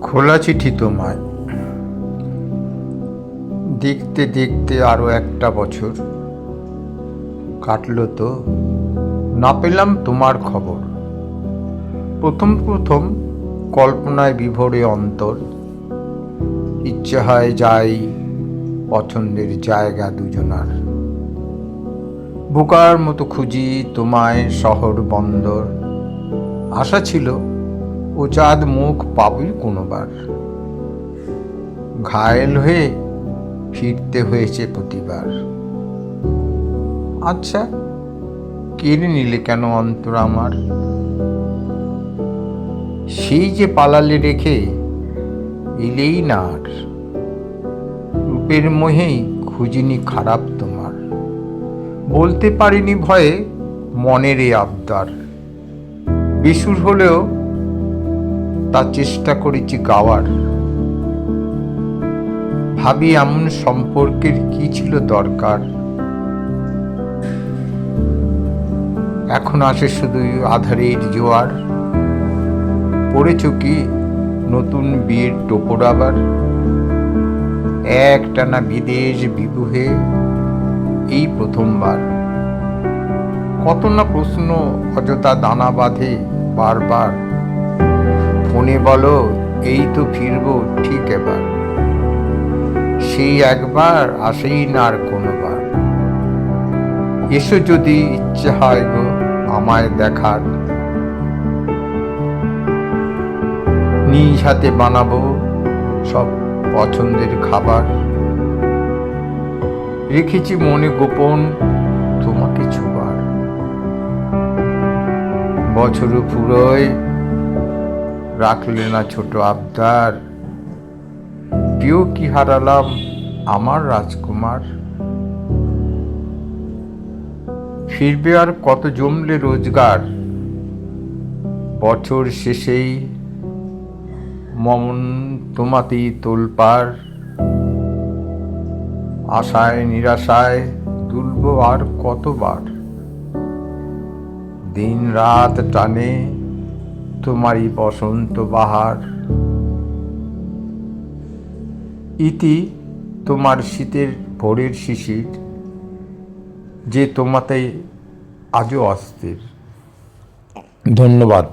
খোলা চিঠি তোমায়। দেখতে দেখতে আরো একটা বছর কাটলো তো, না পেলাম তোমার খবর। প্রথম প্রথম কল্পনায় বিভোরে অন্তর, ইচ্ছে হয় যাই পছন্দের জায়গা দুজনার। বোকার মতো খুঁজি তোমায় শহর বন্দর, আশা ছিল ও চাঁদ মুখ পাবি কোনোবার। ঘায়েল হয়ে ফিরতে হয়েছে প্রতিবার। আচ্ছা, কেড়ে নিলে কেন অন্তর আমার? সেই যে পালালে রেখে এলেই না আর। রূপের মোহেই খুঁজিনি খারাপ তোমার, বলতে পারিনি ভয়ে মনের এ আবদার। বেসুর হলেও তা চেষ্টা করেছি গাওয়ার। ভাবি এমন সম্পর্কের কি ছিল দরকার? এখন আসে শুধু আধারের জোয়ার। পড়েছ কি নতুন বিয়ের টোপর আবার? একটানা বিদেশ বিবুহে এই প্রথমবার। কত না প্রশ্ন অযথা দানা বাঁধে বারবার। ফোনে বলো এই তো ফিরবো ঠিক এবার, সেই একবার আসেই না আর কোনোবার। এসো যদি ইচ্ছে হয় গো আমায় দেখার, নিজ হাতে বানাবো সব পছন্দের খাবার। রেখেছি মনে গোপন তোমাকে ছোবার। বছর ফুরোয় রাখলে না ছোট আবদার। প্রিয় কি হারালাম আমার রাজকুমার? ফিরবে আর কত জমলে রোজগার? বছর শেষেই মমন তোমাতেই তোলপাড়। আশায় নিরাশায় দুলব আর কতবার। দিন রাত টানে তোমারই বসন্ত বাহার। ইতি তোমার শীতের ভোরের শিশির, যে তোমাতে আজও অস্থির। ধন্যবাদ।